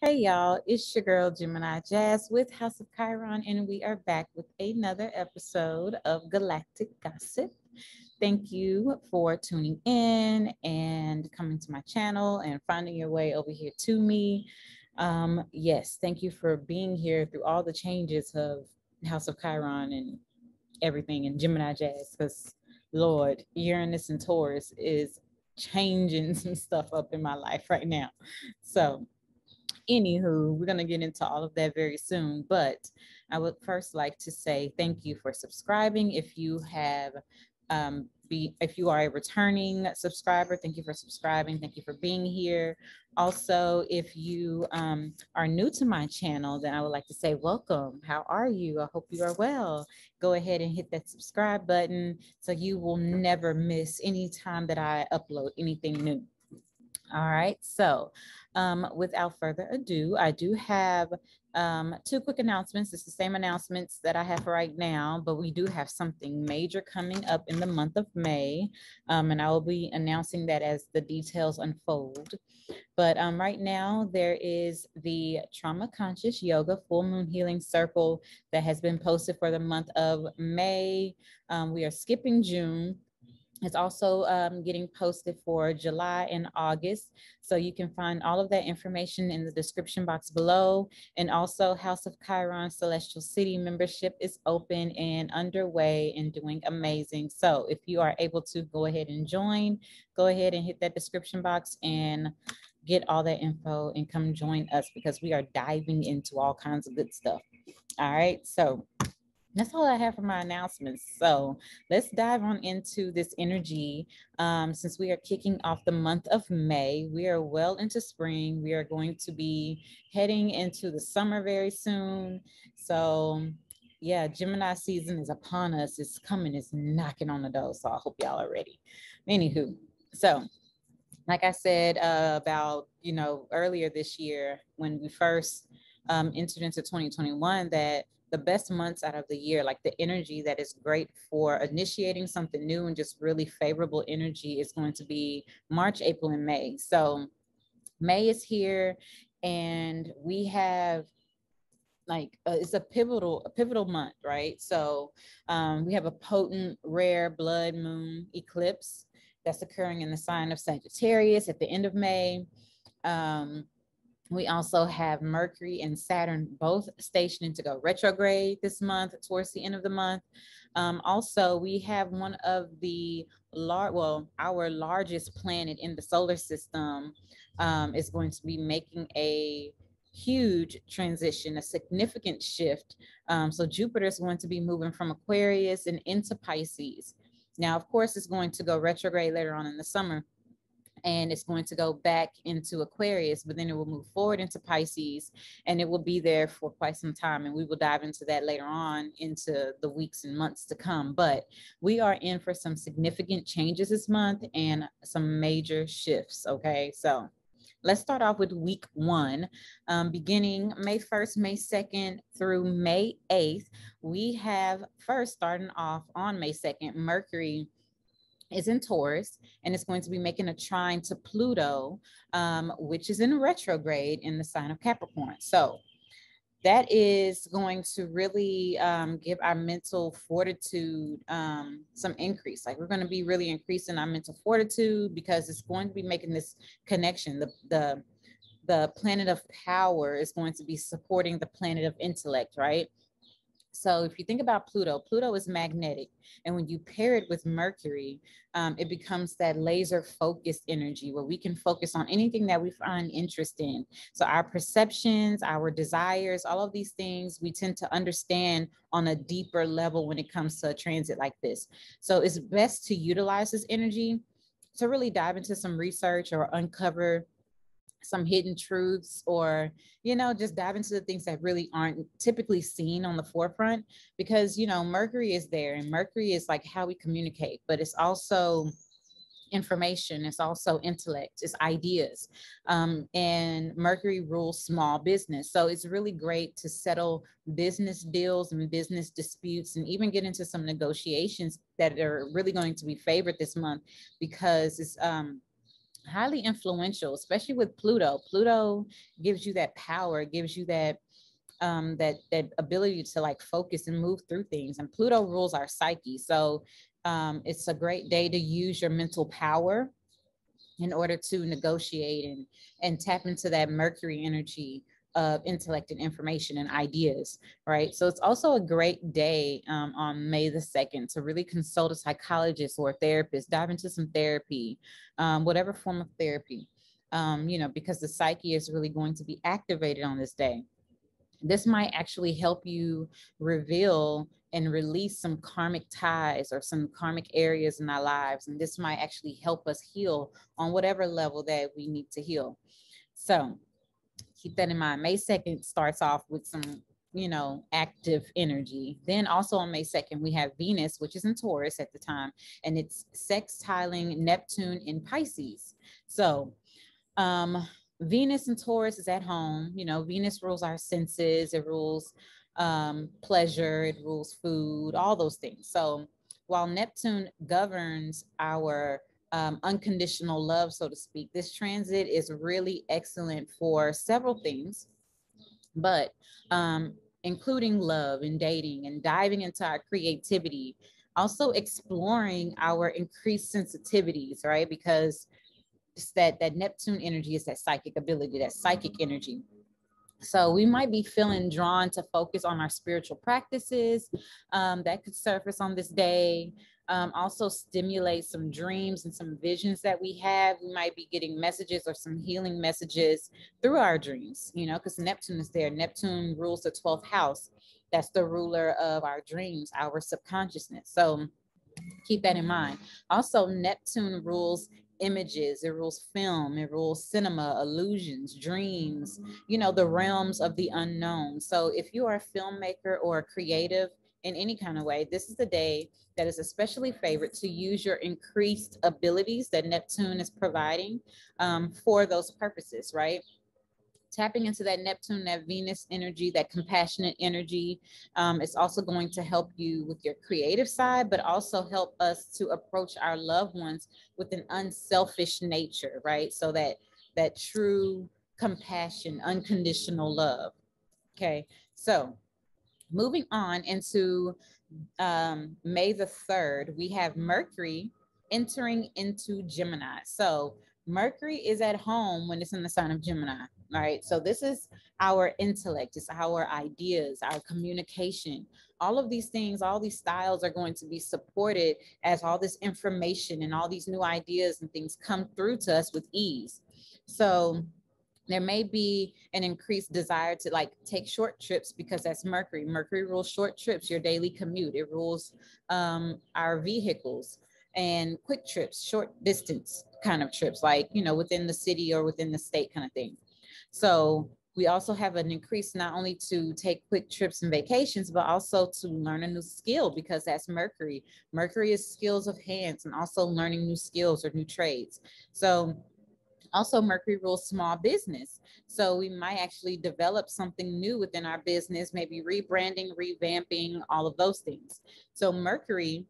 Hey y'all, it's your girl Gemini Jazz with House of Chiron, and we are back with another episode of Galactic Gossip. Thank you for tuning in and coming to my channel and finding your way over here to me. Yes, thank you for being here through all the changes of House of Chiron and everything and Gemini Jazz, because Lord, Uranus and Taurus is changing some stuff up in my life right now. So, anywho, we're going to get into all of that very soon. But I would first like to say thank you for subscribing. If you have, if you are a returning subscriber, thank you for subscribing. Thank you for being here. Also, if you are new to my channel, then I would like to say welcome. How are you? I hope you are well. Go ahead and hit that subscribe button so you will never miss any time that I upload anything new. All right, so without further ado, I do have two quick announcements. It's the same announcements that I have for right now, but we do have something major coming up in the month of May, and I will be announcing that as the details unfold. But right now, there is the Trauma Conscious Yoga Full Moon Healing Circle that has been posted for the month of May. We are skipping June. It's also getting posted for July and August. So you can find all of that information in the description box below. And also House of Chiron Celestial City membership is open and underway and doing amazing. So if you are able to go ahead and join, go ahead and hit that description box and get all that info and come join us, because we are diving into all kinds of good stuff. All right. So that's all I have for my announcements. So let's dive on into this energy. Since we are kicking off the month of May, we are well into spring. We are going to be heading into the summer very soon. So yeah, Gemini season is upon us. It's coming. It's knocking on the door. So I hope y'all are ready. Anywho, so like I said about, earlier this year when we first entered into 2021, that the best months out of the year, like the energy that is great for initiating something new and just really favorable energy, is going to be March, April, and May. So May is here, and we have it's a pivotal month, right? So we have a potent rare blood moon eclipse that's occurring in the sign of Sagittarius at the end of May. We also have Mercury and Saturn both stationing to go retrograde this month towards the end of the month. Also, we have one of the our largest planet in the solar system is going to be making a huge transition, a significant shift. So Jupiter is going to be moving from Aquarius and into Pisces. Now, of course, it's going to go retrograde later on in the summer, and it's going to go back into Aquarius, but then it will move forward into Pisces, and it will be there for quite some time. And we will dive into that later on into the weeks and months to come. But we are in for some significant changes this month and some major shifts. Okay, so let's start off with week one. Beginning May 1st, May 2nd through May 8th, we have first starting off on May 2nd, Mercury is in Taurus, and it's going to be making a trine to Pluto, which is in retrograde in the sign of Capricorn. So that is going to really give our mental fortitude some increase. Like, we're going to be really increasing our mental fortitude because it's going to be making this connection. The planet of power is going to be supporting the planet of intellect, right? So if you think about Pluto, Pluto is magnetic. And when you pair it with Mercury, it becomes that laser focused energy where we can focus on anything that we find interest in. So our perceptions, our desires, all of these things, we tend to understand on a deeper level when it comes to a transit like this. So it's best to utilize this energy to really dive into some research or uncover some hidden truths, or just dive into the things that really aren't typically seen on the forefront, because Mercury is there, and Mercury is like how we communicate, but it's also information, it's also intellect, it's ideas. And Mercury rules small business, so it's really great to settle business deals and business disputes, and even get into some negotiations that are really going to be favored this month, because highly influential, especially with Pluto. Pluto gives you that power, gives you that that ability to like focus and move through things. And Pluto rules our psyche. So it's a great day to use your mental power in order to negotiate and tap into that Mercury energy of intellect and information and ideas, right? So it's also a great day on May the 2nd to really consult a psychologist or a therapist, dive into some therapy, whatever form of therapy, you know, because the psyche is really going to be activated on this day. This might actually help you reveal and release some karmic ties or some karmic areas in our lives. And this might actually help us heal on whatever level that we need to heal. So keep that in mind. May 2nd starts off with some, you know, active energy. Then also on May 2nd, we have Venus, which is in Taurus at the time, and it's sextiling Neptune in Pisces. So Venus and Taurus is at home. You know, Venus rules our senses, it rules pleasure, it rules food, all those things. So while Neptune governs our unconditional love, so to speak, this transit is really excellent for several things, but including love and dating and diving into our creativity, also exploring our increased sensitivities, right? Because it's that Neptune energy is that psychic ability, that psychic energy. So we might be feeling drawn to focus on our spiritual practices that could surface on this day. Also stimulate some dreams and some visions that we have. We might be getting messages or some healing messages through our dreams, you know, because Neptune is there. Neptune rules the 12th house. That's the ruler of our dreams, our subconsciousness. So keep that in mind. Also, Neptune rules images, it rules film, it rules cinema, illusions, dreams, you know, the realms of the unknown. So if you are a filmmaker or a creative in any kind of way, this is the day that is especially favored to use your increased abilities that Neptune is providing for those purposes, right? Tapping into that Neptune, that Venus energy, that compassionate energy. It's also going to help you with your creative side, but also help us to approach our loved ones with an unselfish nature, right? So that true compassion, unconditional love. Okay, so moving on into May the 3rd, we have Mercury entering into Gemini. So Mercury is at home when it's in the sign of Gemini. All right. So this is our intellect, it's our ideas, our communication. All of these things, all these styles are going to be supported as all this information and all these new ideas and things come through to us with ease. So there may be an increased desire to like take short trips because that's Mercury. Mercury rules short trips, your daily commute. It rules our vehicles and quick trips, short distance kind of trips, like, you know, within the city or within the state kind of thing. So we also have an increase not only to take quick trips and vacations, but also to learn a new skill because that's Mercury. Mercury is skills of hands and also learning new skills or new trades. So also, Mercury rules small business. So we might actually develop something new within our business, maybe rebranding, revamping, all of those things. So Mercury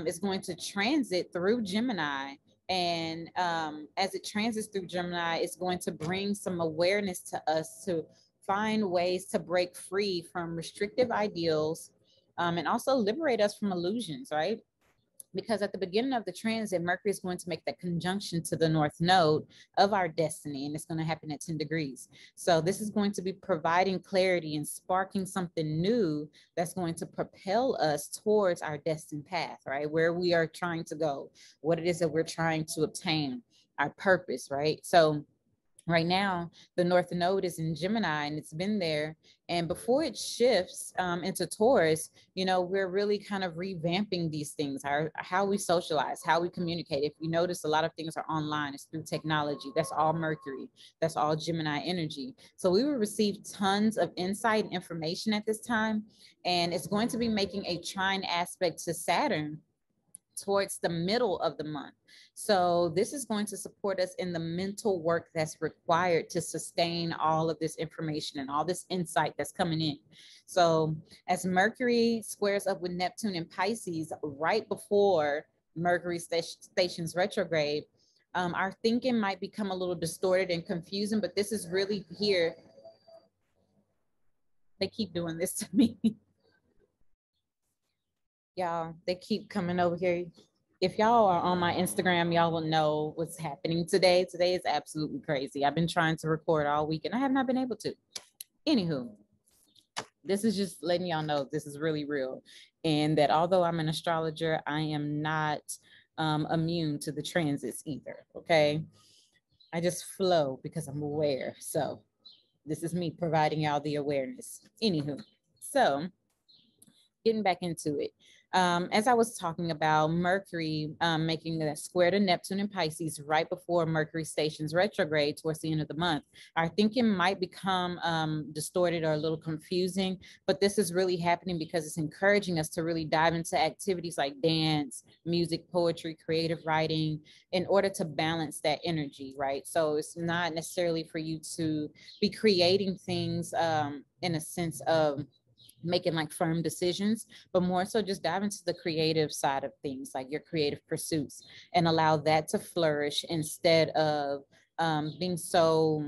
is going to transit through Gemini. And as it transits through Gemini, it's going to bring some awareness to us to find ways to break free from restrictive ideals and also liberate us from illusions, right? Because at the beginning of the transit, Mercury is going to make that conjunction to the North Node of our destiny, and it's going to happen at 10 degrees. So this is going to be providing clarity and sparking something new that's going to propel us towards our destined path, right? Where we are trying to go, what it is that we're trying to obtain, our purpose, right? So right now, the North Node is in Gemini and it's been there. And before it shifts into Taurus, you know, we're really kind of revamping these things, how we socialize, how we communicate. If you notice, a lot of things are online, it's through technology. That's all Mercury, that's all Gemini energy. So we will receive tons of insight and information at this time. And it's going to be making a trine aspect to Saturn towards the middle of the month. So this is going to support us in the mental work that's required to sustain all of this information and all this insight that's coming in. So as Mercury squares up with Neptune and Pisces right before Mercury stations retrograde, Our thinking might become a little distorted and confusing, but this is really here. They keep doing this to me. Y'all, they keep coming over here. If y'all are on my Instagram, y'all will know what's happening today. Today is absolutely crazy. I've been trying to record all week and I have not been able to. Anywho, this is just letting y'all know this is really real. And that although I'm an astrologer, I am not immune to the transits either. Okay. I just flow because I'm aware. So this is me providing y'all the awareness. Anywho, so getting back into it. As I was talking about Mercury making a square to Neptune and Pisces right before Mercury stations retrograde towards the end of the month, our thinking might become distorted or a little confusing, but this is really happening because it's encouraging us to really dive into activities like dance, music, poetry, creative writing in order to balance that energy, right? So it's not necessarily for you to be creating things in a sense of making like firm decisions, but more so just dive into the creative side of things, like your creative pursuits, and allow that to flourish instead of being so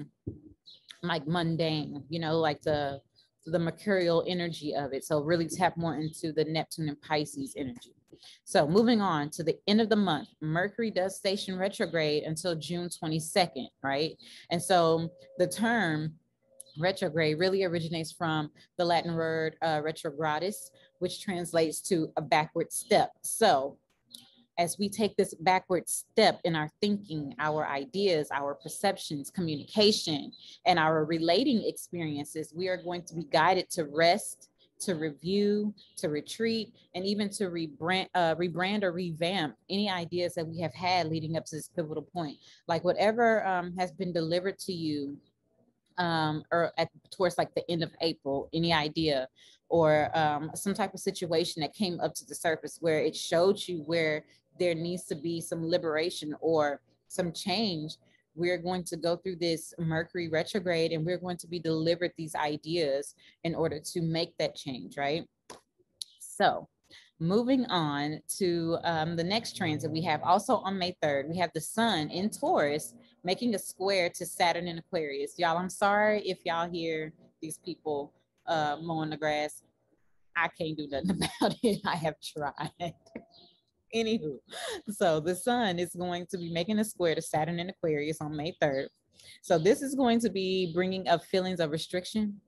like mundane, you know, like the mercurial energy of it. So really tap more into the Neptune and Pisces energy. So moving on to the end of the month, Mercury does station retrograde until June 22nd, right? And so the term retrograde really originates from the Latin word retrogradus, which translates to a backward step. So as we take this backward step in our thinking, our ideas, our perceptions, communication, and our relating experiences, we are going to be guided to rest, to review, to retreat, and even to rebrand or revamp any ideas that we have had leading up to this pivotal point. Like whatever has been delivered to you or towards like the end of April, any idea or some type of situation that came up to the surface where it showed you where there needs to be some liberation or some change. We're going to go through this Mercury retrograde and we're going to be delivered these ideas in order to make that change, right? So moving on to the next transit we have also on May 3rd, we have the sun in Taurus making a square to Saturn in Aquarius. Y'all, I'm sorry if y'all hear these people mowing the grass. I can't do nothing about it. I have tried. Anywho, so the sun is going to be making a square to Saturn in Aquarius on May 3rd. So this is going to be bringing up feelings of restriction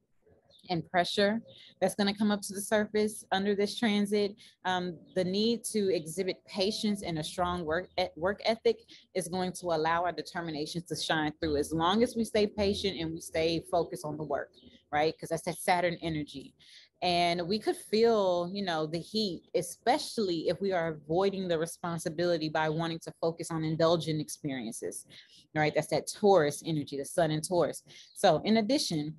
and pressure that's going to come up to the surface under this transit. The need to exhibit patience and a strong work ethic is going to allow our determinations to shine through as long as we stay patient and we stay focused on the work, right? Because that's that Saturn energy. And we could feel, you know, the heat, especially if we are avoiding the responsibility by wanting to focus on indulgent experiences, right? That's that Taurus energy, the sun in Taurus. So in addition,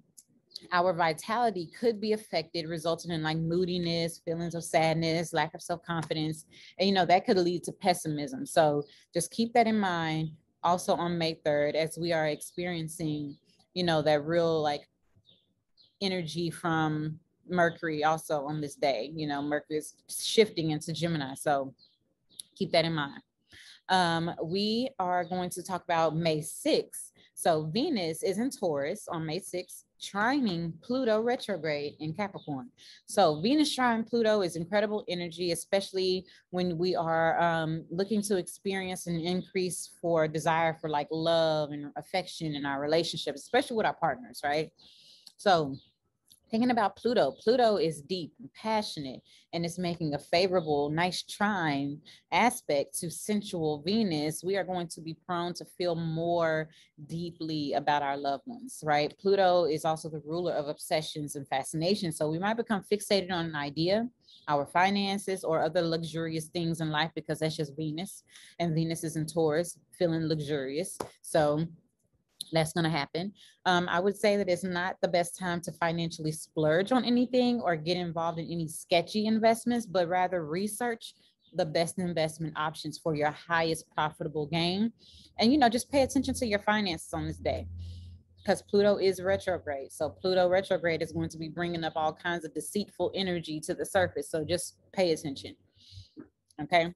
our vitality could be affected, resulting in like moodiness, feelings of sadness, lack of self-confidence, and you know that could lead to pessimism. So just keep that in mind also on May 3rd as we are experiencing, you know, that real like energy from Mercury also on this day. You know, Mercury is shifting into Gemini, so keep that in mind. We are going to talk about May 6th. So Venus is in Taurus on May 6th, trining Pluto retrograde in Capricorn. So Venus trine Pluto is incredible energy, especially when we are looking to experience an increase for desire for like love and affection in our relationships, especially with our partners, right? So thinking about Pluto, Pluto is deep and passionate, and it's making a favorable, nice trine aspect to sensual Venus. We are going to be prone to feel more deeply about our loved ones, right? Pluto is also the ruler of obsessions and fascinations. So we might become fixated on an idea, our finances, or other luxurious things in life because that's just Venus. And Venus is in Taurus, feeling luxurious. So that's going to happen. I would say that it's not the best time to financially splurge on anything or get involved in any sketchy investments, but rather research the best investment options for your highest profitable gain. And, you know, just pay attention to your finances on this day because Pluto is retrograde. So Pluto retrograde is going to be bringing up all kinds of deceitful energy to the surface. So just pay attention. Okay.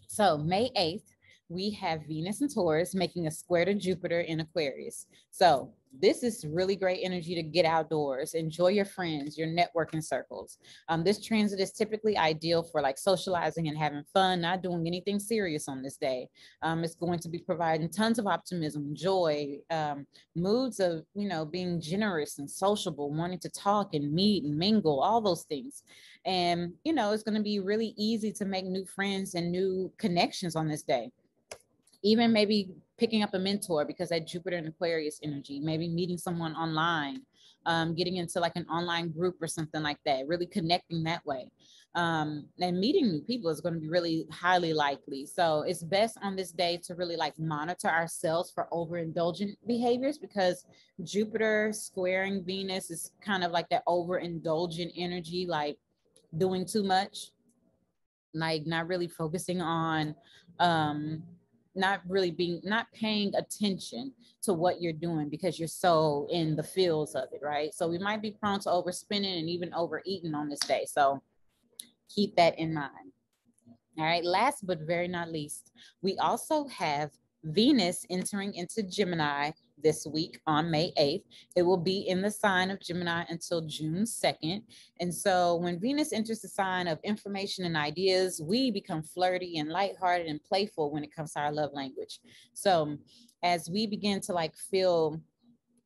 So May 8th, we have Venus and Taurus making a square to Jupiter in Aquarius. So this is really great energy to get outdoors, enjoy your friends, your networking circles. This transit is typically ideal for like socializing and having fun, not doing anything serious on this day. It's going to be providing tons of optimism, joy, moods of, being generous and sociable, wanting to talk and meet and mingle, all those things. And, it's going to be really easy to make new friends and new connections on this day. Even maybe picking up a mentor, because that Jupiter and Aquarius energy, maybe meeting someone online, getting into like an online group or something like that, really connecting that way. And meeting new people is going to be really highly likely. So it's best on this day to really like monitor ourselves for overindulgent behaviors, because Jupiter squaring Venus is kind of like that overindulgent energy, like doing too much, like not really focusing on, not paying attention to what you're doing because you're so in the feels of it, right? So we might be prone to overspending and even overeating on this day. So keep that in mind. All right, last but very not least, we also have Venus entering into Gemini this week on May 8th. It will be in the sign of Gemini until June 2nd. And so when Venus enters the sign of information and ideas, we become flirty and lighthearted and playful when it comes to our love language. So as we begin to like feel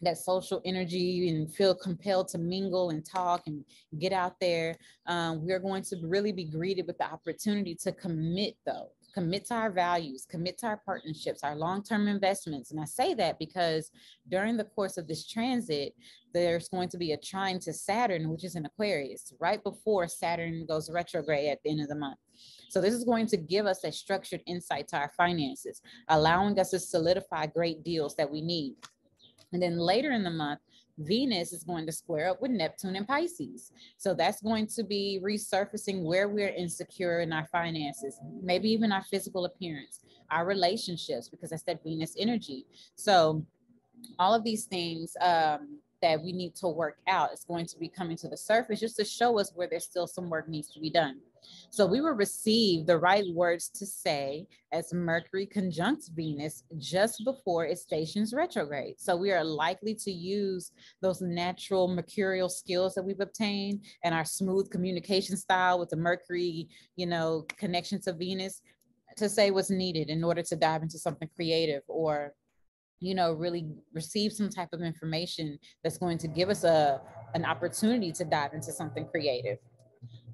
that social energy and feel compelled to mingle and talk and get out there, we're going to really be greeted with the opportunity to commit to our values, commit to our partnerships, our long-term investments. And I say that because during the course of this transit, there's going to be a trine to Saturn, which is in Aquarius, right before Saturn goes retrograde at the end of the month. So this is going to give us a structured insight to our finances, allowing us to solidify great deals that we need. And then later in the month, Venus is going to square up with Neptune and Pisces. So that's going to be resurfacing where we're insecure in our finances, maybe even our physical appearance, our relationships, because that's that Venus energy. So all of these things that we need to work out is going to be coming to the surface just to show us where there's still some work needs to be done. So we will receive the right words to say as Mercury conjuncts Venus just before it stations retrograde. So we are likely to use those natural mercurial skills that we've obtained and our smooth communication style with the Mercury, connection to Venus to say what's needed in order to dive into something creative, or really receive some type of information that's going to give us an opportunity to dive into something creative.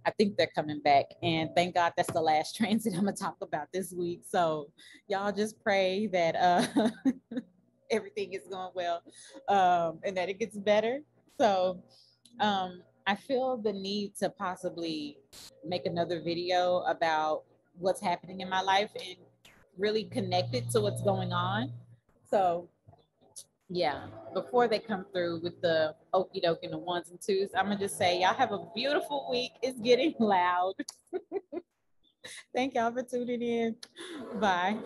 I think they're coming back, and thank God that's the last transit I'm gonna talk about this week. So y'all just pray that everything is going well, and that it gets better. So I feel the need to possibly make another video about what's happening in my life and really connect it to what's going on. So yeah, before they come through with the okie doke and the ones and twos, I'm gonna just say y'all have a beautiful week. It's getting loud. Thank y'all for tuning in. Bye.